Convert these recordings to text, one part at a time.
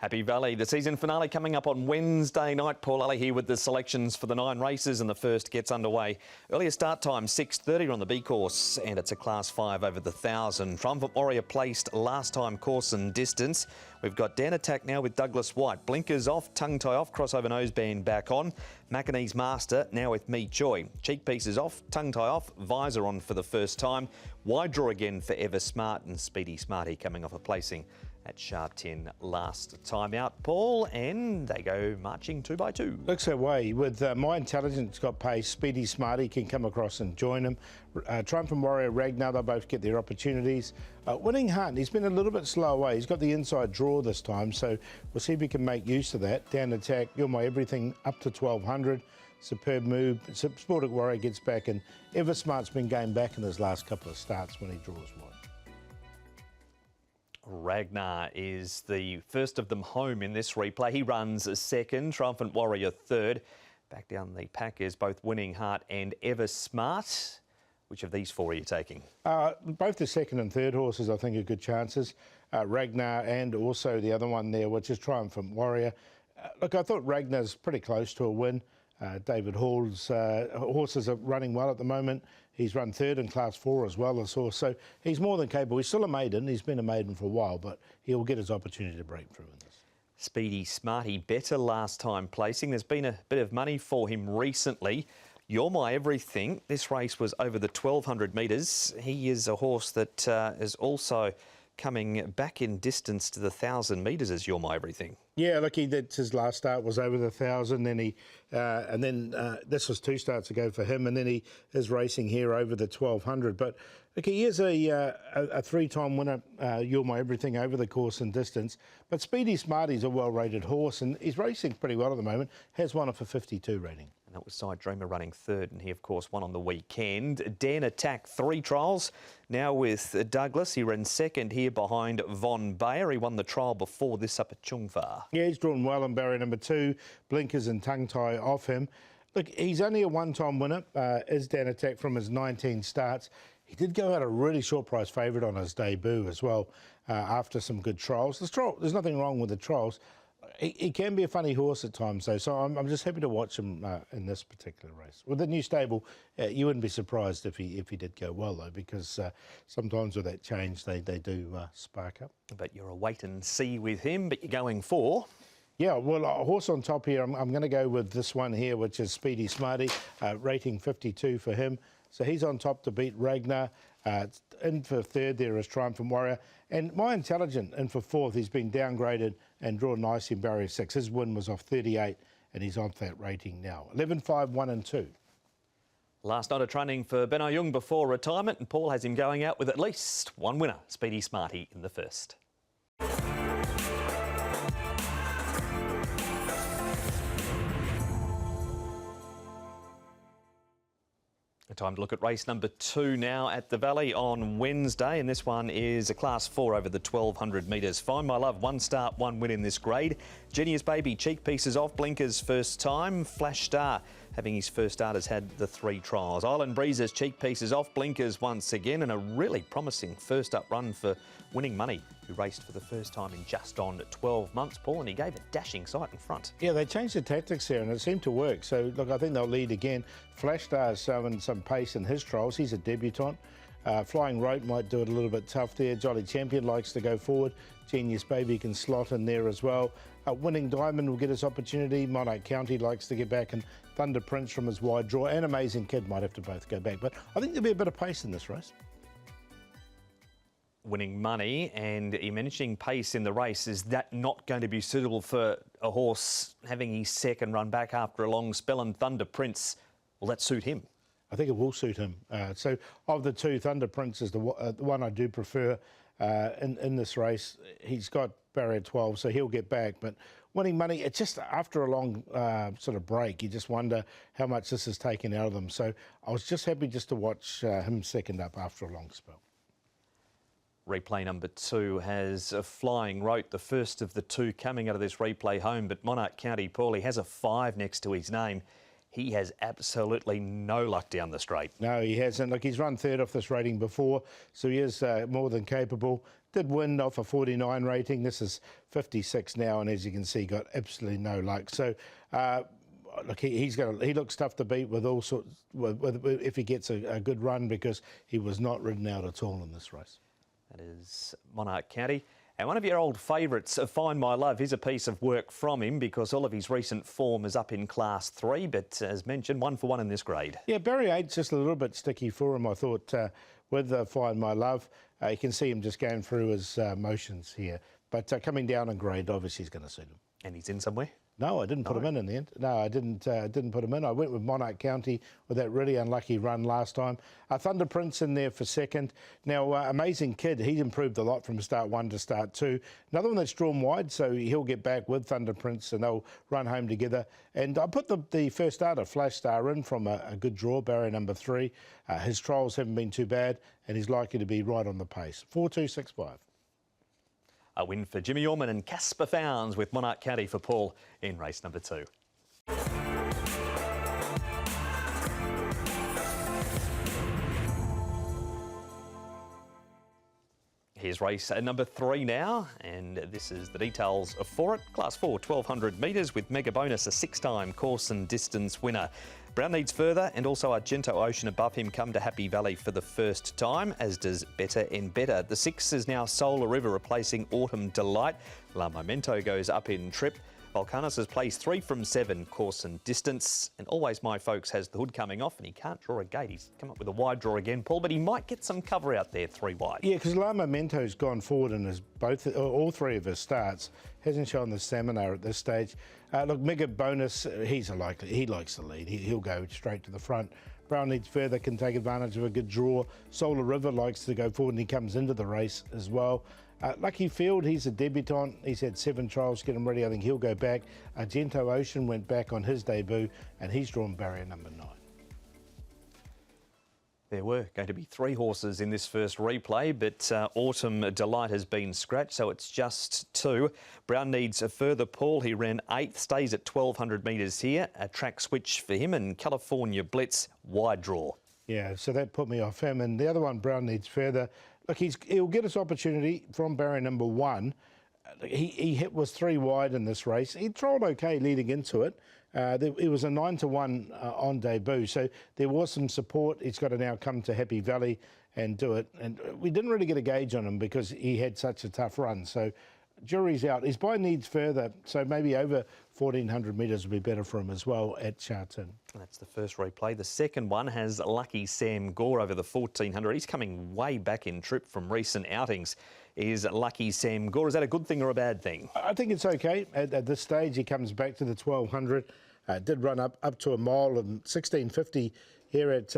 Happy Valley. The season finale coming up on Wednesday night. Paul Lally here with the selections for the 9 races, and the first gets underway. Earlier start time, 6:30 on the B course, and it's a Class 5 over the 1,000. Triumphant Warrior placed last time course and distance. We've got Dan Attack now with Douglas White. Blinkers off, tongue tie off, crossover noseband back on. McNamara's Master now with Me Joy. Cheek pieces off, tongue tie off, visor on for the first time. Wide draw again for Ever Smart, and Speedy Smarty coming off a placing at sharp 10 last time out, Paul, and they go marching 2 by 2. Looks that way. With My Intelligence got pace, Speedy Smarty can come across and join him. Triumphant Warrior, Ragnar, they'll both get their opportunities. Winning Hunt, he's been a little bit slow away. He's got the inside draw this time, so we'll see if he can make use of that. Down Attack, You're My Everything up to 1,200. Superb move. Sporting Warrior gets back, and Ever Smart's been going back in his last couple of starts when he draws wide. Ragnar is the first of them home in this replay. He runs a second, Triumphant Warrior third. Back down the pack is both Winning Heart and Ever Smart. Which of these 4 are you taking? Both the second and third horses, I think, are good chances. Ragnar and also the other one there, which is Triumphant Warrior. Look, I thought Ragnar's pretty close to a win. David Hall's horses are running well at the moment. He's run third in Class 4 as well, this horse, so he's more than capable. He's still a maiden. He's been a maiden for a while, but he'll get his opportunity to break through in this. Speedy Smarty, better last time placing. There's been a bit of money for him recently. You're My Everything. This race was over the 1,200 metres. He is a horse that is also coming back in distance to the 1,000 metres as You're My Everything. Yeah, look, that's his last start was over the 1,000. Then this was 2 starts ago for him, and then he is racing here over the 1,200. But look, he is a 3-time winner. You're My Everything over the course and distance. But Speedy Smarty's a well-rated horse, and he's racing pretty well at the moment. Has won off a 52 rating. And that was Side Dreamer running third, and he, of course, won on the weekend. Dan Attack, 3 trials. Now with Douglas, he ran second here behind Von Bayer. He won the trial before this up at Chungfa. Yeah, he's drawn well in barrier number 2. Blinkers and tongue tie off him. Look, he's only a 1-time winner, is Dan Attack from his 19 starts. He did go out a really short price favourite on his debut as well after some good trials. There's nothing wrong with the trials. He can be a funny horse at times, though, so I'm just happy to watch him in this particular race. With the new stable, you wouldn't be surprised if he did go well, though, because sometimes with that change, they do spark up. But you're a wait and see with him, but you're going for? Yeah, well, a horse on top here, I'm going to go with this one here, which is Speedy Smarty, rating 52 for him. So he's on top to beat Ragnar. In for third there is Triumphant Warrior. And My Intelligent in for fourth. He's been downgraded and drawn nicely in barrier 6. His win was off 38, and he's on that rating now. 11, 5, 1 and 2. Last night of training for Ben Young before retirement, and Paul has him going out with at least one winner, Speedy Smarty, in the first. Time to look at race number 2 now at the Valley on Wednesday, and this one is a Class 4 over the 1,200 metres. Find My Love, 1 start, 1 win in this grade. Genius Baby, cheek pieces off, blinkers first time. Flash Star, having his first start, has had the 3 trials. Island Breezes, cheek pieces off, blinkers once again, and a really promising first up run for Winning Money, who raced for the first time in just on 12 months, Paul, and he gave a dashing sight in front. Yeah, they changed the tactics there, and it seemed to work. So, look, I think they'll lead again. Flash Star is showing some pace in his trials. He's a debutant. Flying Rope might do it a little bit tough there. Jolly Champion likes to go forward. Genius Baby can slot in there as well. Winning Diamond will get his opportunity. Monarch County likes to get back, and Thunder Prince from his wide draw and Amazing Kid might have to both go back. But I think there'll be a bit of pace in this race. Winning Money and managing pace in the race, is that not going to be suitable for a horse having his second run back after a long spell? And Thunder Prince, will that suit him? I think it will suit him. So of the 2, Thunder Prince is the one I do prefer in this race. He's got barrier 12, so he'll get back. But Winning Money, it's just after a long sort of break, you just wonder how much this has taken out of them. So I was just happy just to watch him second up after a long spell. Replay number 2 has a Flying Rope, the first of the 2 coming out of this replay home. But Monarch County, Paul, he has a 5 next to his name. He has absolutely no luck down the straight. No, he hasn't. Look, he's run third off this rating before, so he is more than capable. Did win off a 49 rating. This is 56 now, and as you can see, got absolutely no luck. So, look, he looks tough to beat with all sorts. If he gets a good run, because he was not ridden out at all in this race. That is Monarch County. And one of your old favourites, Find My Love, here's a piece of work from him because all of his recent form is up in Class 3, but as mentioned, 1 for 1 in this grade. Yeah, Barrier 8's just a little bit sticky for him, I thought, with Find My Love. You can see him just going through his motions here. But coming down in grade, obviously, he's going to suit him. And he's in somewhere? No, I didn't put him in the end. No, I didn't put him in. I went with Monarch County with that really unlucky run last time. Thunder Prince in there for second. Now, Amazing Kid, he's improved a lot from start 1 to start 2. Another one that's drawn wide, so he'll get back with Thunder Prince and they'll run home together. And I put the first starter, Flash Star, in from a good draw, barrier number 3. His trials haven't been too bad, and he's likely to be right on the pace. 4-2-6-5. A win for Jimmy Orman and Casper Founds with Monarch County for Paul in race number 2. Here's race number 3 now, and this is the details for it. Class 4, 1,200 metres with mega bonus, a 6-time course and distance winner. Brown Needs Further and also Argento Ocean above him come to Happy Valley for the first time, as does Better and Better. The 6 is now Solar River replacing Autumn Delight. La Momento goes up in trip. Volcanus has placed 3 from 7 course and distance. And Always My Folks has the hood coming off and he can't draw a gate. He's come up with a wide draw again, Paul, but he might get some cover out there 3 wide. Yeah, because La Momento's gone forward in all 3 of his starts. Hasn't shown the stamina at this stage. Look, Mega Bonus, he likes the lead. He'll go straight to the front. Brown Needs Further can take advantage of a good draw. Solar River likes to go forward and he comes into the race as well. Lucky Field, he's a debutant. He's had 7 trials to get him ready. I think he'll go back. Argento Ocean went back on his debut and he's drawn barrier number 9. There were going to be 3 horses in this first replay, but Autumn Delight has been scratched, so it's just 2. Brown Needs a Further, Paul. He ran 8th, stays at 1,200 metres here. A track switch for him, and California Blitz, wide draw. Yeah, so that put me off him. And the other one, Brown Needs Further. Look, he'll get his opportunity from barrier number 1. He was 3 wide in this race. He trialled okay leading into it. It was a 9-1 on debut, so there was some support. He's got to now come to Happy Valley and do it. And we didn't really get a gauge on him because he had such a tough run. So jury's out. He's by Needs Further, so maybe over 1,400 metres would be better for him as well at Charlton. That's the first replay. The second one has Lucky Sam Gore over the 1,400. He's coming way back in trip from recent outings. Is Lucky Sam Gore. Is that a good thing or a bad thing? I think it's okay. At this stage, he comes back to the 1,200. Did run up to a mile and 1,650 here at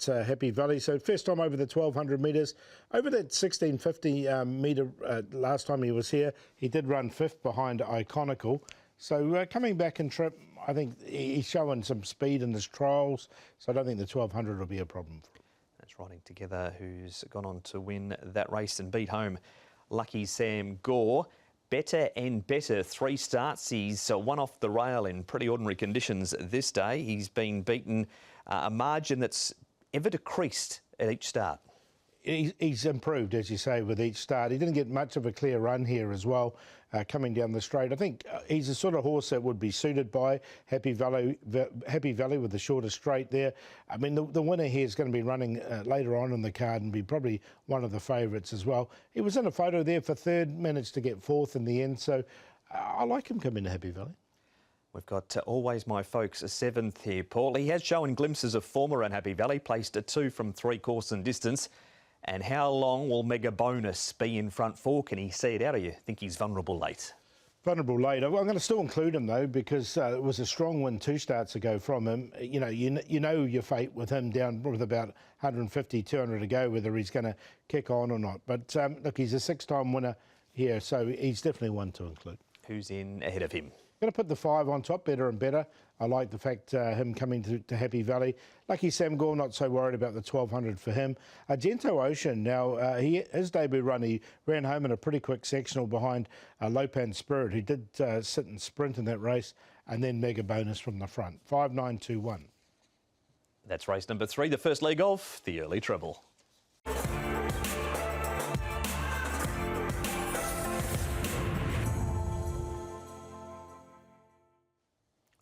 Happy Valley. So first time over the 1,200 metres. Over that 1,650 metre last time he was here, he did run 5th behind Iconical. So coming back in trip, I think he's showing some speed in his trials. So I don't think the 1,200 will be a problem for him. That's riding together who's gone on to win that race and beat home Lucky Sam Gore. Better and Better, 3 starts. He's one off the rail in pretty ordinary conditions this day. He's been beaten a margin that's ever decreased at each start. He's improved, as you say, with each start. He didn't get much of a clear run here as well, coming down the straight. I think he's the sort of horse that would be suited by Happy Valley with the shorter straight there. I mean, the winner here is going to be running later on in the card and be probably one of the favourites as well. He was in a photo there for 3rd, managed to get 4th in the end, so I like him coming to Happy Valley. We've got Always My Folks, a 7th here, Paul. He has shown glimpses of form around Happy Valley, placed a 2 from 3 course and distance. And how long will Mega Bonus be in front for? Can he see it out, or you think he's vulnerable late? Vulnerable late. I'm going to still include him though, because it was a strong win 2 starts ago from him. You know your fate with him down with about 150, 200 to go, whether he's going to kick on or not. But look, he's a 6-time winner here, so he's definitely one to include. Who's in ahead of him? Going to put the 5 on top, Better and Better. I like the fact him coming to Happy Valley. Lucky Sam Gore, not so worried about the 1,200 for him. Argento Ocean, now his debut run, he ran home in a pretty quick sectional behind Lopan Spirit, who did sit and sprint in that race, and then Mega Bonus from the front. 5-9-2-1. That's race number 3, the first leg of the early treble.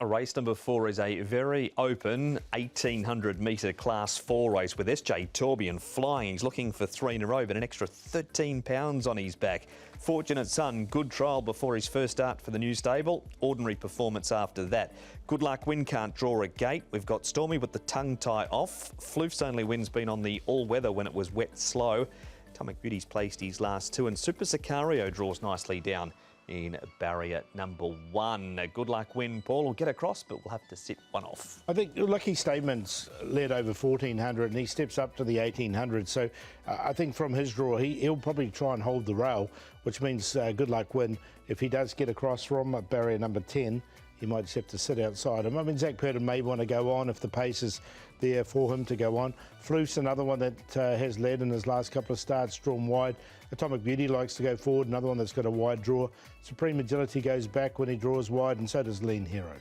Race number 4 is a very open 1,800 metre Class 4 race with SJ Torbjorn flying. He's looking for 3 in a row, but an extra 13 pounds on his back. Fortunate Son, good trial before his first start for the new stable. Ordinary performance after that. Good Luck Win can't draw a gate. We've got Stormy with the tongue tie off. Floof's only win's been on the all-weather when it was wet slow. Atomic Beauty's placed his last 2, and Super Sicario draws nicely down in barrier number 1. A Good Luck Win, Paul, will get across, but we'll have to sit one off. I think Lucky Statement's led over 1,400 and he steps up to the 1,800. So I think from his draw, he'll probably try and hold the rail, which means Good Luck Win. If he does get across from barrier number 10, he might just have to sit outside him. I mean, Zach Purton may want to go on if the pace is there for him to go on. Floof's another one that has led in his last couple of starts, drawn wide. Atomic Beauty likes to go forward, another one that's got a wide draw. Supreme Agility goes back when he draws wide, and so does Lean Hero.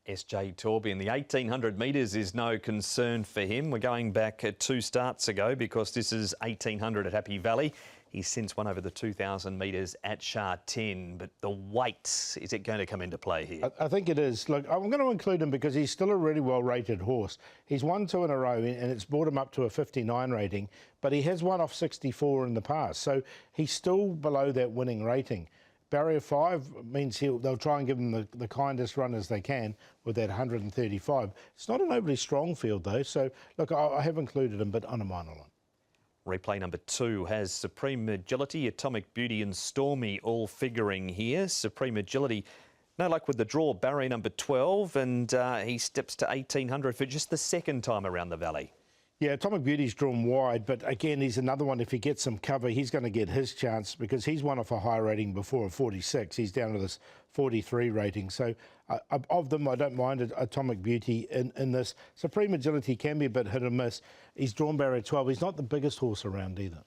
SJ Torbjorn, the 1,800 metres is no concern for him. We're going back 2 starts ago because this is 1,800 at Happy Valley. He's since won over the 2,000 metres at Shah 10, but the weight, is it going to come into play here? I think it is. Look, I'm going to include him because he's still a really well-rated horse. He's won 2 in a row, and it's brought him up to a 59 rating, but he has won off 64 in the past, so he's still below that winning rating. Barrier 5 means they'll try and give him the kindest run as they can with that 135. It's not an overly strong field, though, so look, I have included him, but on a minor line. Replay number 2 has Supreme Agility, Atomic Beauty and Stormy all figuring here. Supreme Agility, no luck with the draw, barrier number 12, and he steps to 1,800 for just the second time around the valley. Yeah, Atomic Beauty's drawn wide, but again, he's another one. If he gets some cover, he's going to get his chance because he's won off a high rating before of 46. He's down to this 43 rating. So of them, I don't mind Atomic Beauty in this. Supreme Agility can be a bit hit and miss. He's drawn barrier 12. He's not the biggest horse around either.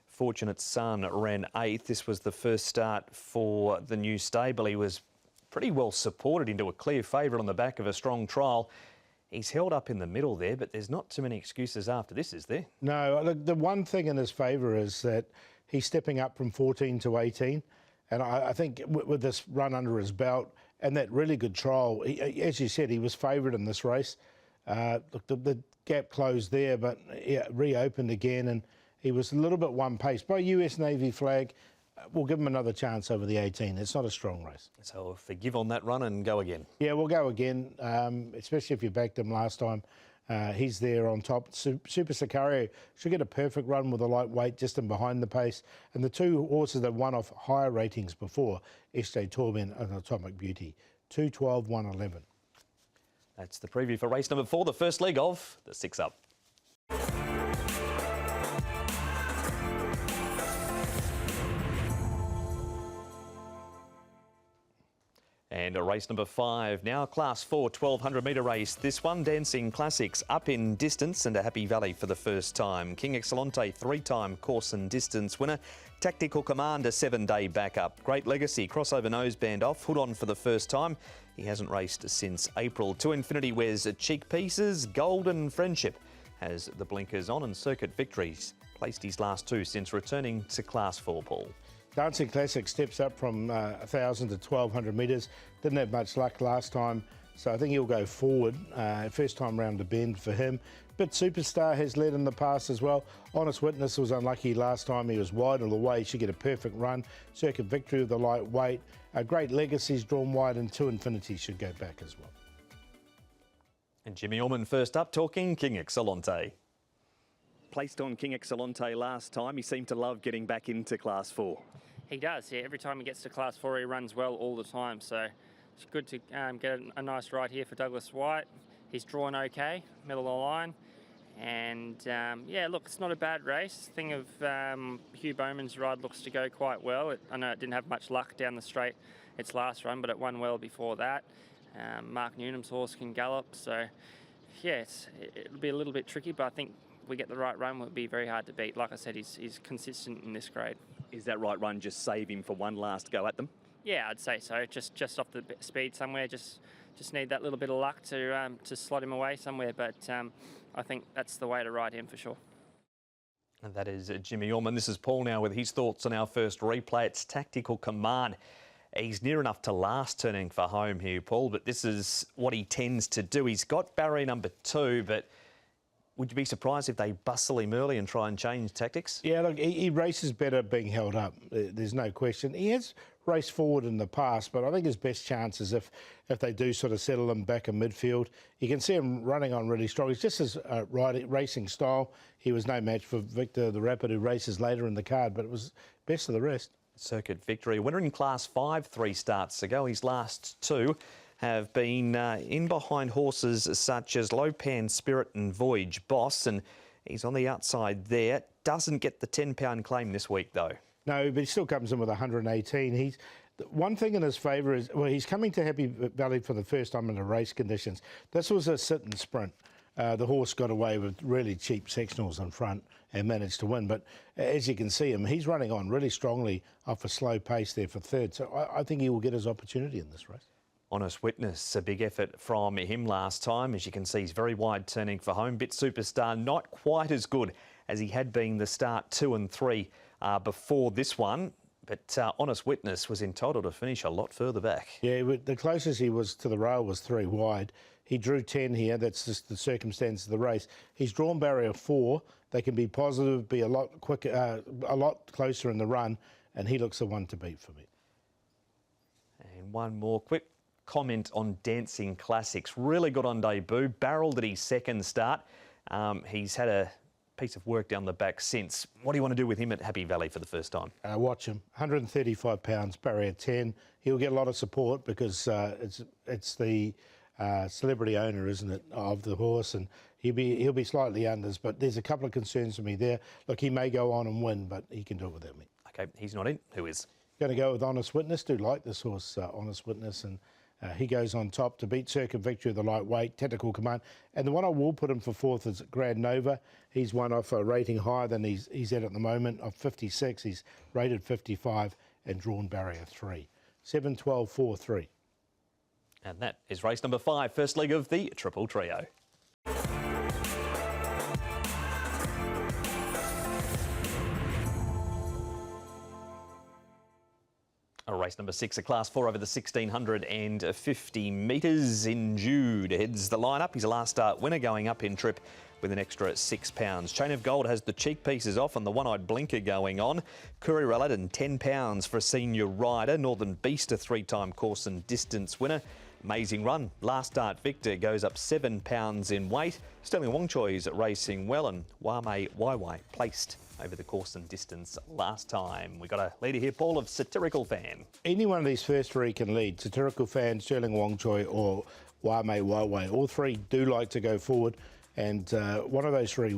Fortunate Son ran 8th. This was the first start for the new stable. He was pretty well supported into a clear favourite on the back of a strong trial. He's held up in the middle there, but there's not too many excuses after this, is there? No, look, the one thing in his favour is that he's stepping up from 14 to 18. And I think with this run under his belt and that really good trial, as you said, he was favoured in this race. Look, the gap closed there, but reopened again, and he was a little bit one pace. By US Navy flag, we'll give him another chance over the 18. It's not a strong race. So forgive on that run and go again. Yeah, we'll go again, especially if you backed him last time. He's there on top. Super Sicario should get a perfect run with a lightweight just in behind the pace. And the 2 horses that won off higher ratings before, SJ Torbjorn and Atomic Beauty, 212, 111. That's the preview for race number 4, the first leg of the 6 Up. And a race number 5, now Class 4, 1,200 metre race. This one, Dancing Classics, up in distance and a Happy Valley for the first time. King Excellente, 3-time course and distance winner. Tactical Command, a 7-day backup. Great Legacy, crossover noseband off. Hood on for the first time. He hasn't raced since April. To Infinity wears cheek pieces. Golden Friendship has the blinkers on, and Circuit Victories placed his last 2 since returning to Class 4, Paul. Dancing Classic steps up from 1,000 to 1,200 metres. Didn't have much luck last time, so I think he'll go forward. First time round to bend for him. But Superstar has led in the past as well. Honest Witness was unlucky last time. He was wide all the way. He should get a perfect run. Circuit Victory with the lightweight. Great Legacy's drawn wide, and To Infinity should go back as well. And Jimmy Orman first up, talking King Excellente. Placed on King Excellente last time. He seemed to love getting back into Class 4. He does, yeah. Every time he gets to Class 4, he runs well all the time. So it's good to get a nice ride here for Douglas White. He's drawn okay, middle of the line. And, yeah, look, it's not a bad race. Thing of Hugh Bowman's ride looks to go quite well. I know it didn't have much luck down the straight its last run, but it won well before that. Mark Newnham's horse can gallop. So, yeah, it'll be a little bit tricky, but I think we get the right run, it would be very hard to beat. Like I said, he's consistent in this grade. Is that right run just save him for one last go at them? Yeah, I'd say so. Just off the speed somewhere, just need that little bit of luck to slot him away somewhere. But I think that's the way to ride him for sure. And that is Jimmy Orman. This is Paul now with his thoughts on our first replay. It's Tactical Command. He's near enough to last turning for home here, Paul, but this is what he tends to do. He's got barrier number 2, but would you be surprised if they bustle him early and try and change tactics? Yeah, look, he races better being held up. There's no question. He has raced forward in the past, but I think his best chance is if they do sort of settle him back in midfield. You can see him running on really strong. He's just his racing style. He was no match for Victor the Rapid, who races later in the card, but it was best of the rest. Circuit victory. Winner in Class 5 3 starts ago. His last 2 have been in behind horses such as Lopan, Spirit and Voyage Boss, and he's on the outside there. Doesn't get the £10 claim this week though. No, but he still comes in with 118. One thing in his favour is, well, he's coming to Happy Valley for the first time in the race conditions. This was a sit and sprint. The horse got away with really cheap sectionals in front and managed to win. But as you can see him, he's running on really strongly off a slow pace there for third. So I think he will get his opportunity in this race. Honest Witness, a big effort from him last time. As you can see, he's very wide turning for home. Bit Superstar, not quite as good as he had been the start 2 and 3 before this one. But Honest Witness was entitled to finish a lot further back. Yeah, the closest he was to the rail was 3 wide. He drew 10 here. That's just the circumstance of the race. He's drawn barrier 4. They can be positive, be a lot quicker, a lot closer in the run, and he looks the one to beat for me. And one more quick comment on Dancing Classics. Really good on debut. Barreled at his second start. He's had a piece of work down the back since. What do you want to do with him at Happy Valley for the first time? Watch him. £135, barrier 10. He'll get a lot of support because it's the celebrity owner, isn't it, of the horse, and he'll be slightly unders. But there's a couple of concerns for me there. Look, he may go on and win, but he can do it without me. Okay, he's not in. Who is? Going to go with Honest Witness. Do like this horse, Honest Witness, and he goes on top to beat Circuit Victory of the lightweight, Tactical Command. And the one I will put him for 4th is Grand Nova. He's one off a rating higher than he's at the moment of 56. He's rated 55 and drawn barrier 3. 7, 12, 4, 3. And that is race number 5, first leg of the Triple Trio. Race number 6, a Class 4 over the 1,650 metres. In Jude heads the lineup. He's a last start winner, going up in trip with an extra £6. Chain of Gold has the cheek pieces off and the one-eyed blinker going on. Courier and £10 for a senior rider. Northern Beast, a 3-time course and distance winner. Amazing Run, last start victor, goes up £7 in weight. Sterling Wong Choi is racing well, and Wame Waiwai placed over the course and distance last time. We got a leader here, Paul, of Satirical Fan. Any one of these first 3 can lead. Satirical Fan, Sterling Wong Choi or Wame Waiwai. All 3 do like to go forward, and one of those 3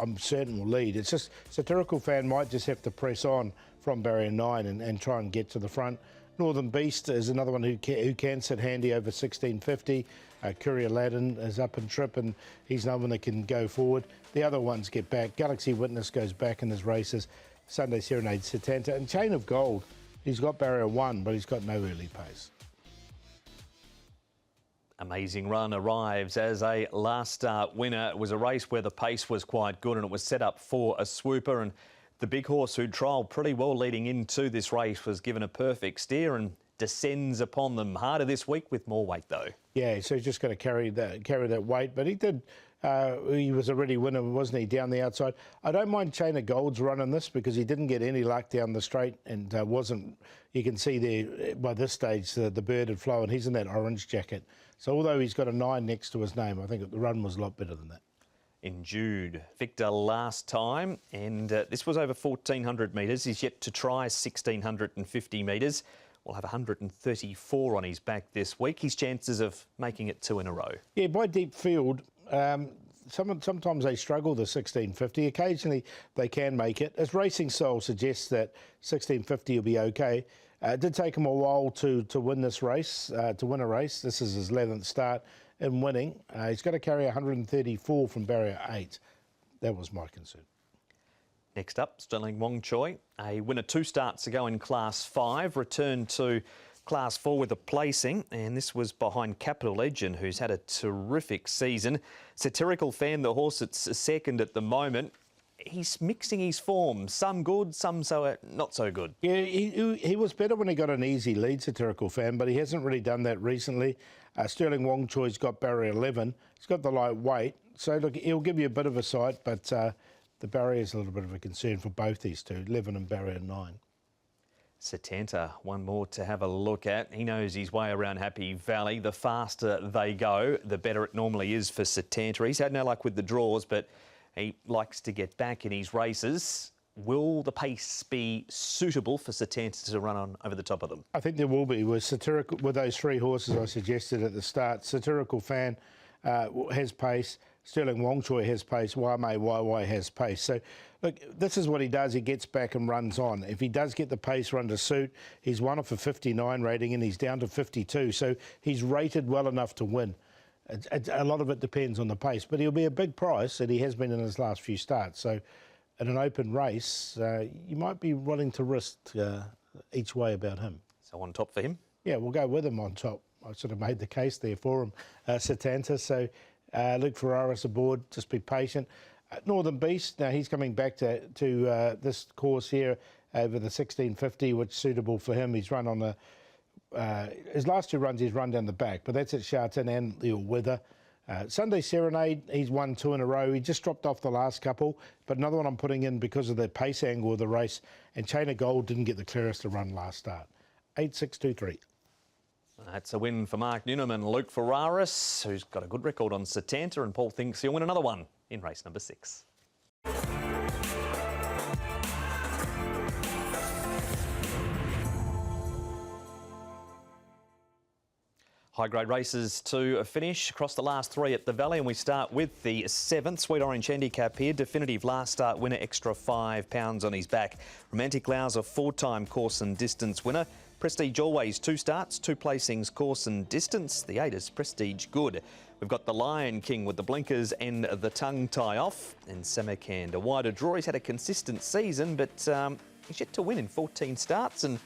I'm certain will lead. It's just Satirical Fan might just have to press on from barrier 9 and try and get to the front. Northern Beast is another one who can sit handy over 1650. Courier Aladdin is up in trip, and he's another one that can go forward. The other ones get back. Galaxy Witness goes back in his races. Sunday Serenade, Satanta, and Chain of Gold. He's got barrier 1, but he's got no early pace. Amazing Run arrives as a last start winner. It was a race where the pace was quite good and it was set up for a swooper, and the big horse who trialled pretty well leading into this race was given a perfect steer and descends upon them harder this week with more weight though. Yeah, so he's just going to carry that weight, but he did. He was a ready winner, wasn't he, down the outside? I don't mind Chain of Gold's running this because he didn't get any luck down the straight and wasn't. You can see there by this stage the bird had flown. He's in that orange jacket. So although he's got a 9 next to his name, I think the run was a lot better than that. In Jude, Victor last time, and this was over 1,400 metres. He's yet to try 1,650 metres. We'll have 134 on his back this week. His chances of making it 2 in a row. Yeah, by deep field, sometimes they struggle the 1,650. Occasionally they can make it. As Racing Soul suggests that 1,650 will be okay. It did take him a while to win this race, to win a race. This is his 11th start in winning. He's got to carry 134 from barrier 8. That was my concern. Next up, Sterling Wong Choi, a winner 2 starts ago in Class 5, returned to Class 4 with a placing, and this was behind Capital Legend, who's had a terrific season. Satirical Fan, the horse that's second at the moment. he's mixing his form. Some good, some not so good. Yeah, he was better when he got an easy lead, Satirical Fan, but he hasn't really done that recently. Sterling Wong Choi's got barrier 11. He's got the light weight. So, look, he'll give you a bit of a sight, but the barrier is a little bit of a concern for both these two, 11 and barrier 9. Setanta, one more to have a look at. He knows his way around Happy Valley. The faster they go, the better it normally is for Setanta. He's had no luck with the draws, but he likes to get back in his races. Will the pace be suitable for Setanta to run on over the top of them? I think there will be with Satirical, with those three horses I suggested at the start. Satirical Fan has pace. Sterling Wong Choi has pace. Waimei Waiwai has pace. So, look, this is what he does. He gets back and runs on. If he does get the pace run to suit, he's won off a 59 rating and he's down to 52. So he's rated well enough to win. A lot of it depends on the pace, but he'll be a big price, and he has been in his last few starts. So in an open race, you might be willing to risk each way about him. So on top for him? Yeah, we'll go with him on top. I sort of made the case there for him, Setanta. So Luke Ferraris aboard, just be patient. Northern Beast, now he's coming back to this course here over the 1650, which is suitable for him. He's run on the his last two runs he's run down the back, but that's at Sharton and the Weather. Sunday Serenade, he's won 2 in a row. He just dropped off the last couple, but another one I'm putting in because of the pace angle of the race. And Chain of Gold didn't get the clearest to run last start. 8-6-2-3. That's a win for Mark Newnham and Luke Ferraris, who's got a good record on Setanta, and Paul thinks he'll win another one in race number 6. High-grade races to finish across the last 3 at the Valley, and we start with the 7th Sweet Orange Handicap here. Definitive last start winner, extra £5 on his back. Romantic Lau's a 4-time course and distance winner. Prestige Always 2 starts, 2 placings, course and distance. The 8 is Prestige Good. We've got the Lion King with the blinkers and the tongue tie off. And Samarkand, a wider draw. He's had a consistent season, but he's yet to win in 14 starts. And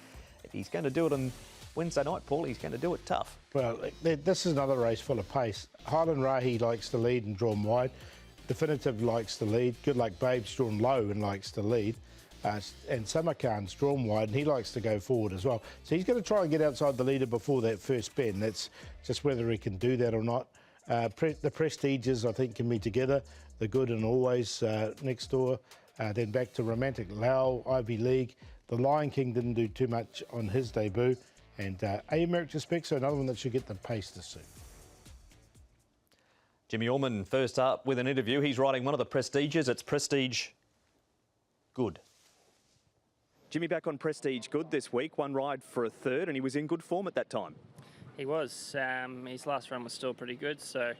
if he's going to do it on Wednesday night, Paul, he's going to do it tough. Well, this is another race full of pace. Highland Rahi likes to lead and drawn wide. Definitive likes to lead. Good Luck Babe's drawn low and likes to lead. And Samarkand's drawn wide and he likes to go forward as well. So he's going to try and get outside the leader before that first bend. That's just whether he can do that or not. The Prestiges, I think, can be together. The Good and Always next door. Then back to Romantic Lau, Ivy League. The Lion King didn't do too much on his debut. And American Spec, so another one that should get the pace to suit. Jimmy Orman first up with an interview. He's riding one of the Prestiges. It's Prestige Good. Jimmy back on Prestige Good this week. One ride for a third, and he was in good form at that time. He was. His last run was still pretty good, so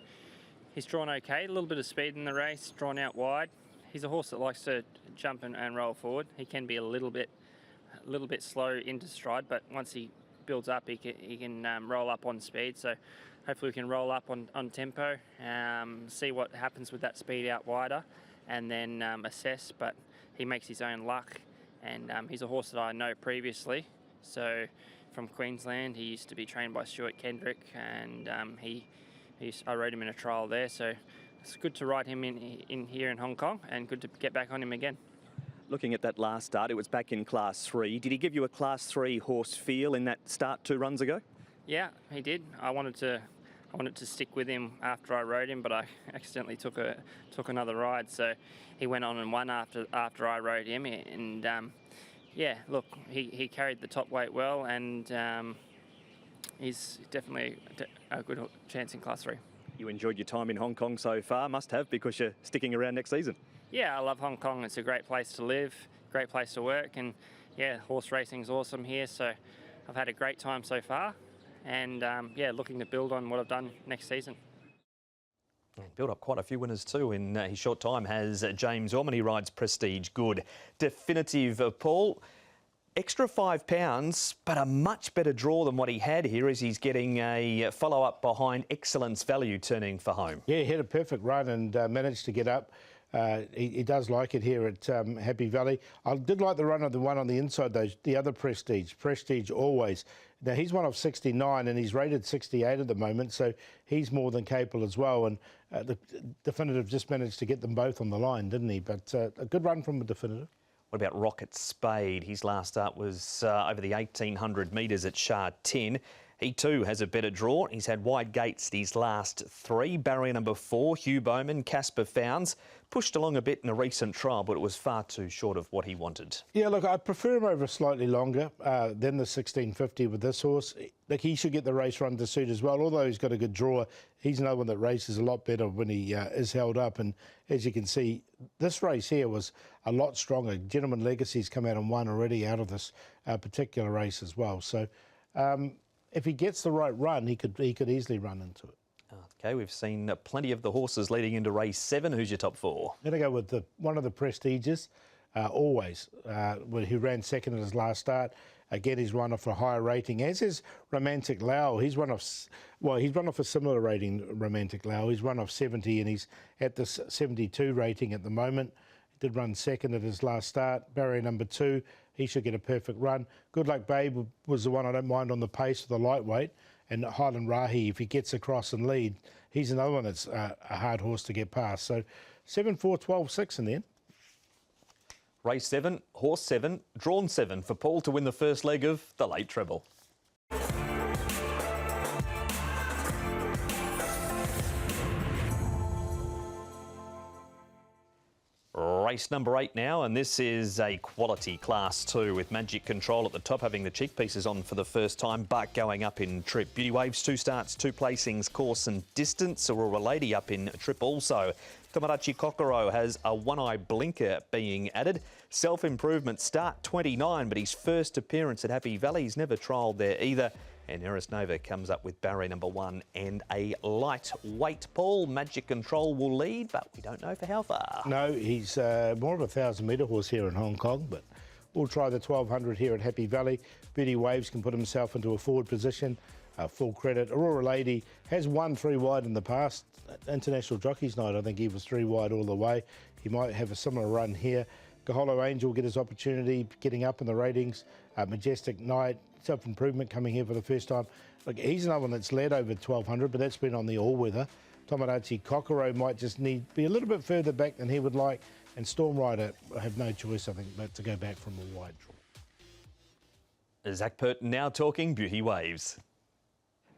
he's drawn okay. A little bit of speed in the race, drawn out wide. He's a horse that likes to jump and roll forward. He can be a little bit slow into stride, but once he builds up, he can roll up on speed. So hopefully we can roll up on tempo, see what happens with that speed out wider, and then assess. But he makes his own luck, and he's a horse that I know previously. So from Queensland, he used to be trained by Stuart Kendrick, and I rode him in a trial there. So it's good to ride him in here in Hong Kong, and good to get back on him again. Looking at that last start, it was back in Class 3. Did he give you a Class 3 horse feel in that start 2 runs ago? Yeah, he did. I wanted to stick with him after I rode him, but I accidentally took another ride. So he went on and won after I rode him. And yeah, look, he carried the top weight well, and he's definitely a good chance in Class 3. You enjoyed your time in Hong Kong so far, must have, because you're sticking around next season. Yeah, I love Hong Kong. It's a great place to live, great place to work, and yeah, horse racing's awesome here. So I've had a great time so far, and yeah, looking to build on what I've done next season. Built up quite a few winners too in his short time has James Orman. He rides Prestige Good. Definitive, Paul. Extra £5, but a much better draw than what he had here as he's getting a follow-up behind Excellence Value turning for home. Yeah, he had a perfect run and managed to get up. He does like it here at Happy Valley. I did like the run of the one on the inside, though, the other Prestige. Prestige always. Now, he's one of 69 and he's rated 68 at the moment, so he's more than capable as well. And the Definitive just managed to get them both on the line, didn't he? But a good run from the Definitive. What about Rocket Spade? His last start was over the 1,800 metres at Shah 10. He too has a better draw. He's had wide gates his last three. Barrier number 4, Hugh Bowman, Casper Founds. Pushed along a bit in a recent trial, but it was far too short of what he wanted. Yeah, look, I prefer him over slightly longer than the 1650 with this horse. Like, he should get the race run to suit as well. Although he's got a good draw, he's another one that races a lot better when he is held up. And as you can see, this race here was a lot stronger. Gentleman Legacy's come out and won already out of this particular race as well. So if he gets the right run, he could easily run into it. Okay, we've seen plenty of the horses leading into race 7. Who's your top 4? I'm going to go with one of the Prestiges, Always, who ran second at his last start. Again, he's run off a higher rating, as is Romantic Lau. He's run off a similar rating, Romantic Lau. He's run off 70 and he's at this 72 rating at the moment. He did run second at his last start. Barrier number 2, he should get a perfect run. Good Luck Babe was the one I don't mind on the pace of the lightweight. And Highland Rahi, if he gets across and lead, he's another one that's a hard horse to get past. So 7, 4, 12, 6 in the end. Race 7, horse 7, drawn 7 for Paul to win the first leg of the late treble. Race number 8 now, and this is a quality Class 2 with Magic Control at the top, having the cheek pieces on for the first time, but going up in trip. Beauty Waves, 2 starts, 2 placings, course and distance. Aurora Lady up in trip also. Tomodachi Kokoro has a one-eye blinker being added. Self-improvement start 29, but his first appearance at Happy Valley, he's never trialled there either. And Eris Nova comes up with barrier number 1 and a lightweight. Paul, Magic Control will lead, but we don't know for how far. No, he's more of a 1,000-metre horse here in Hong Kong, but we'll try the 1,200 here at Happy Valley. Beauty Waves can put himself into a forward position. Full credit. Aurora Lady has won 3 wide in the past. International Jockeys Night, I think he was 3 wide all the way. He might have a similar run here. Kaholo Angel will get his opportunity, getting up in the ratings. Majestic Night, self-improvement coming here for the first time. Look, he's another one that's led over 1,200, but that's been on the all-weather. Tomodachi Kokoro might just be a little bit further back than he would like. And Storm Rider, I have no choice, I think, but to go back from a wide draw. Zach Purton now talking Beauty Waves.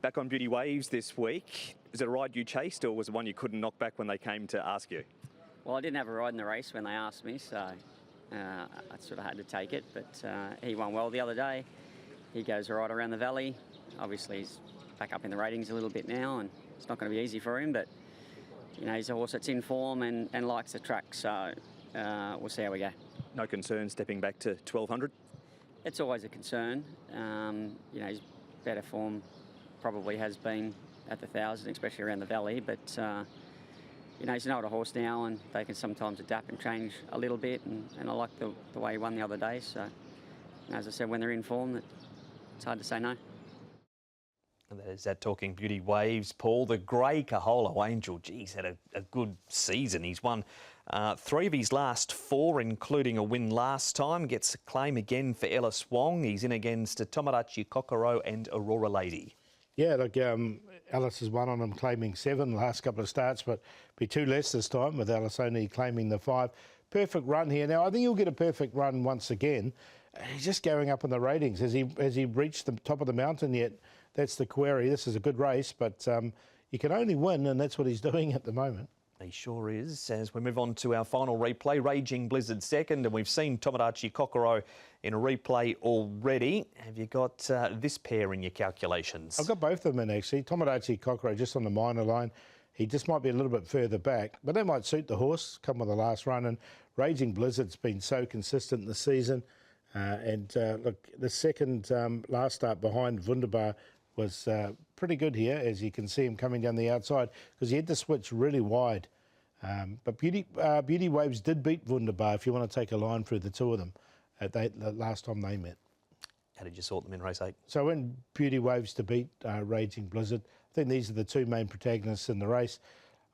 Back on Beauty Waves this week. Is it a ride you chased, or was it one you couldn't knock back when they came to ask you? Well, I didn't have a ride in the race when they asked me, so I sort of had to take it. But he won well the other day. He goes right around the valley. Obviously, he's back up in the ratings a little bit now, and it's not going to be easy for him. But you know, he's a horse that's in form and likes the track, so we'll see how we go. No concern stepping back to 1,200? It's always a concern. You know, his better form probably has been at the 1,000, especially around the valley. But you know, he's an older horse now, and they can sometimes adapt and change a little bit. And I like the way he won the other day. So, as I said, when they're in form, it's hard to say no. And there's that talking Beauty Waves. Paul, the grey Kaholo Angel, geez, had a good season. He's won 3 of his last 4, including a win last time. Gets a claim again for Ellis Wong. He's in against Tomodachi Kokoro and Aurora Lady. Yeah, look, Alice has won on him, claiming 7 the last couple of starts, but be 2 less this time with Alice only claiming the 5. Perfect run here. Now, I think he'll get a perfect run once again. He's just going up in the ratings. Has he reached the top of the mountain yet? That's the query. This is a good race, but you can only win, and that's what he's doing at the moment. He sure is. As we move on to our final replay, Raging Blizzard second, and we've seen Tomodachi Kokoro in a replay already. Have you got this pair in your calculations? I've got both of them in, actually. Tomodachi Kokoro just on the minor line. He just might be a little bit further back, but that might suit the horse, come with the last run. And Raging Blizzard's been so consistent this season. Look, the second last start behind Wunderbar was pretty good here, as you can see him coming down the outside, because he had to switch really wide. But Beauty Waves did beat Wunderbar, if you want to take a line through the two of them, the last time they met. How did you sort them in race 8? So when Beauty Waves to beat Raging Blizzard, I think these are the 2 main protagonists in the race.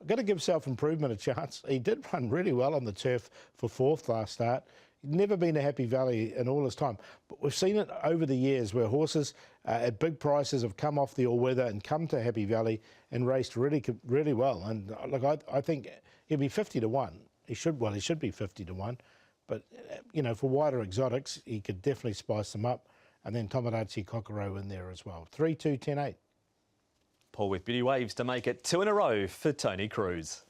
I've got to give self-improvement a chance. He did run really well on the turf for fourth last start. He'd never been to Happy Valley in all his time. But we've seen it over the years where horses at big prices have come off the all-weather and come to Happy Valley and raced really, really well. And look, I think he'll be 50 to 1. He should be 50 to 1. But, you know, for wider exotics, he could definitely spice them up. And then Tomodachi Kokoro in there as well. 3-2, 10-8. Paul with beauty waves to make it 2 in a row for Tony Cruz.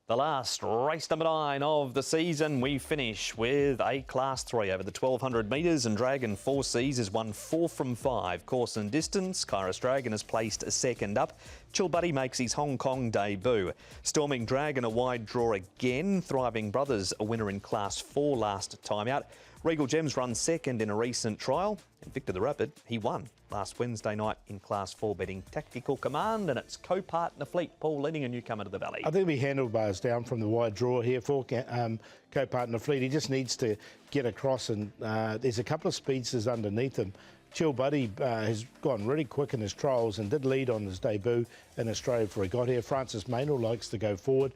The last race number 9 of the season, we finish with a Class 3 over the 1200 metres, and Dragon 4 Seas has won 4 from 5. Course and distance, Kairos Dragon has placed second up. Chill Buddy makes his Hong Kong debut. Storming Dragon a wide draw again. Thriving Brothers a winner in Class 4 last time out. Regal Gems run second in a recent trial. And Victor the Rapid, he won last Wednesday night in Class 4 betting Tactical Command, and it's co-partner Fleet. Paul leading a newcomer to the Valley. I think we handlebars down from the wide draw here for co-partner Fleet. He just needs to get across, and there's a couple of speedsters underneath him. Chill Buddy has gone really quick in his trials and did lead on his debut in Australia before he got here. Francis Maynell likes to go forward.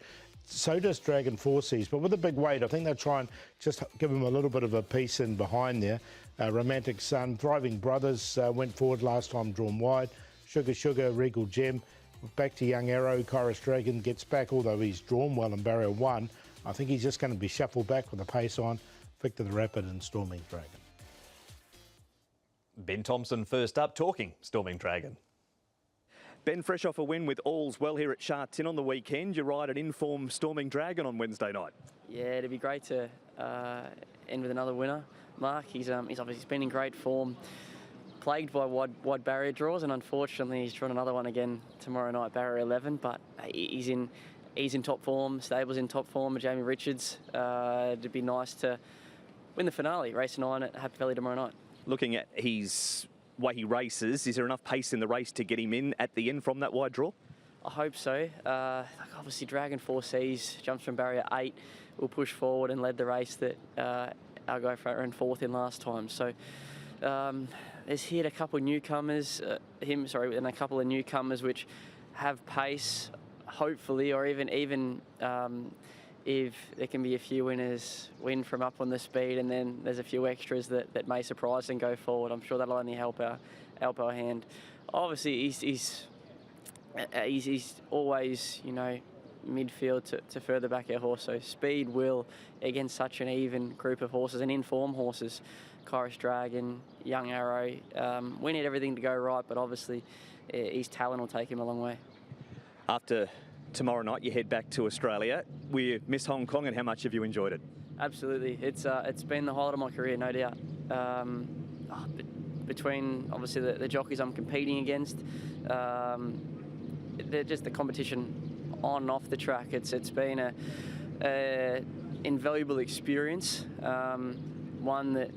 So does Dragon 4 Seas, but with a big weight, I think they'll try and just give him a little bit of a piece in behind there. Romantic Sun, Thriving Brothers went forward last time, drawn wide. Sugar, Regal Gem, back to Young Arrow. Kairos Dragon gets back, although he's drawn well in barrier 1. I think he's just going to be shuffled back with a pace on. Victor the Rapid and Storming Dragon. Ben Thompson first up, talking Storming Dragon. Ben, fresh off a win with All's Well here at Sha Tin on the weekend. You ride an in-form Storming Dragon on Wednesday night. Yeah, it'd be great to end with another winner. Mark, he's obviously been in great form, plagued by wide barrier draws, and unfortunately he's drawn another one again tomorrow night, barrier 11. But he's in top form. Stable's in top form with Jamie Richards. It'd be nice to win the finale, race 9 at Happy Valley tomorrow night. Looking at his way he races, is there enough pace in the race to get him in at the end from that wide draw? I hope so. Obviously, Dragon 4 Seas jumps from barrier 8, will push forward and led the race that our guy ran 4th in last time. So there's hit a couple of newcomers, and a couple of newcomers which have pace, hopefully, or even if there can be a few winners win from up on the speed, and then there's a few extras that may surprise and go forward. I'm sure that'll only help our hand. Obviously, he's always, you know, midfield to further back our horse. So speed will, against such an even group of horses and in-form horses, Kairos Dragon, Young Arrow, we need everything to go right, but obviously his talent will take him a long way. After tomorrow night, you head back to Australia. We miss Hong Kong, and how much have you enjoyed it? Absolutely. It's been the highlight of my career, no doubt. Between, obviously, the jockeys I'm competing against, they're just the competition on and off the track. It's been a invaluable experience, one that,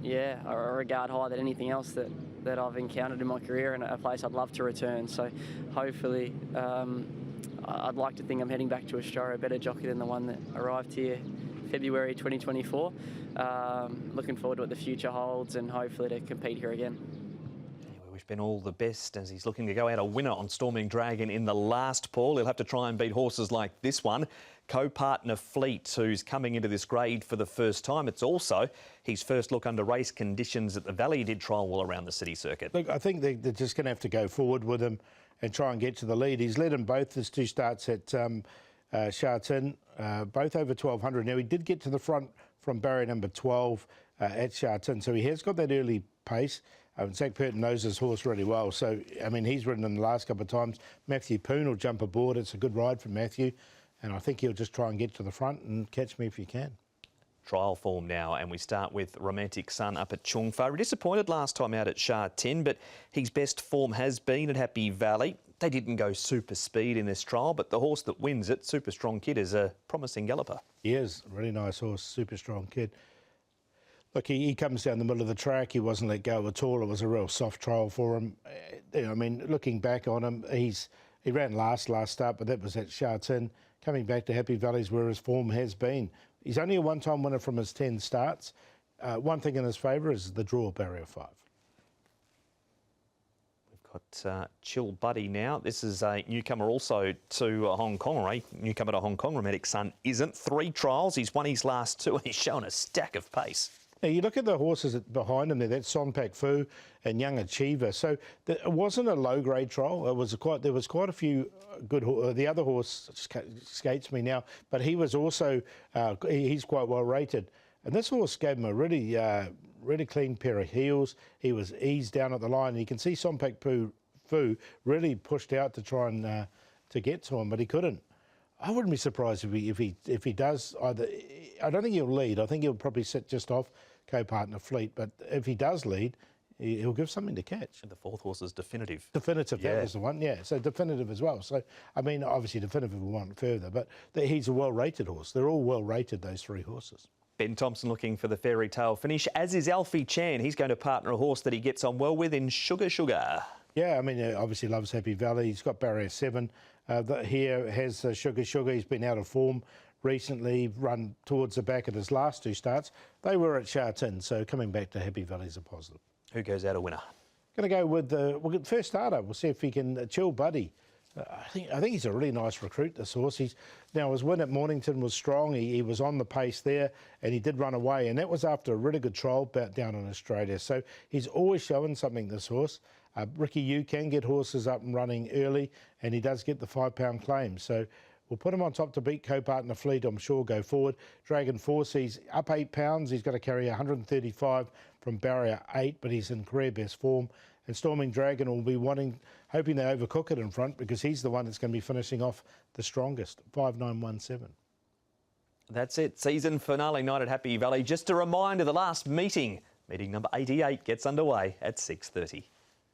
yeah, I regard higher than anything else that I've encountered in my career, and a place I'd love to return. So hopefully, I'd like to think I'm heading back to Australia a better jockey than the one that arrived here February 2024. Looking forward to what the future holds, and hopefully to compete here again. We wish Ben all the best as he's looking to go out a winner on Storming Dragon in the last, Paul. He'll have to try and beat horses like this one. Co-partner Fleet, who's coming into this grade for the first time. It's also his first look under race conditions at the Valley. He did trial well around the city circuit. Look, I think they're just going to have to go forward with him and try and get to the lead. He's led in both his 2 starts at Sha Tin, both over 1200. Now, he did get to the front from barrier number 12 at Sha Tin, so he has got that early pace. Zach Purton knows his horse really well, so, I mean, he's ridden him the last couple of times. Matthew Poon will jump aboard. It's a good ride for Matthew, and I think he'll just try and get to the front and catch me if you can. Trial form now, and we start with Romantic Sun up at Chung Fa. Disappointed last time out at Sha Tin, but his best form has been at Happy Valley. They didn't go super speed in this trial, but the horse that wins it, Super Strong Kid, is a promising galloper. He is a really nice horse, Super Strong Kid. Look, he comes down the middle of the track. He wasn't let go at all. It was a real soft trial for him. I mean, looking back on him, he ran last start, but that was at Sha Tin. Coming back to Happy Valley's where his form has been. He's only a one-time winner from his 10 starts. one thing in his favour is the draw barrier 5. Got Chill Buddy now. This is a newcomer also to Hong Kong, or a newcomer to Hong Kong. Romantic Sun isn't. 3 trials. He's won his last 2 and he's shown a stack of pace. Now, you look at the horses behind him there, that's Sonpak Fu and Young Achiever. So it wasn't a low-grade trial. There was quite a few good the other horse escapes me now, but he was also, he's quite well rated. And this horse gave him a really clean pair of heels. He was eased down at the line. And you can see Sonpak Fu really pushed out to try and to get to him, but he couldn't. I wouldn't be surprised if he does either. I don't think he'll lead. I think he'll probably sit just off co-partner Fleet. But if he does lead, he'll give something to catch. And the 4th horse is Definitive. Definitive, yeah. That was the one, yeah. So Definitive as well. So, I mean, obviously Definitive will want further, but he's a well-rated horse. They're all well-rated, those 3 horses. Ben Thompson looking for the fairy tale finish, as is Alfie Chan. He's going to partner a horse that he gets on well with in Sugar Sugar. Yeah, I mean, obviously loves Happy Valley. He's got barrier 7. Here has Sugar Sugar. He's been out of form recently, run towards the back of his last 2 starts. They were at Sha Tin, so coming back to Happy Valley is a positive. Who goes out a winner? Going to go with the first starter. We'll see if he can Chill Buddy. I think he's a really nice recruit, this horse. Now, his win at Mornington was strong. He was on the pace there, and he did run away, and that was after a really good trial bout down in Australia. So he's always showing something, this horse. Ricky Yu can get horses up and running early, and he does get the £5 claim. So we'll put him on top to beat co-partner Fleet, I'm sure, go forward. Dragon Force, he's up £8. He's got to carry 135 from barrier 8, but he's in career best form. And Storming Dragon will be hoping they overcook it in front, because he's the one that's going to be finishing off the strongest, 5.917. That's it. Season finale night at Happy Valley. Just a reminder, the last meeting number 88, gets underway at 6:30.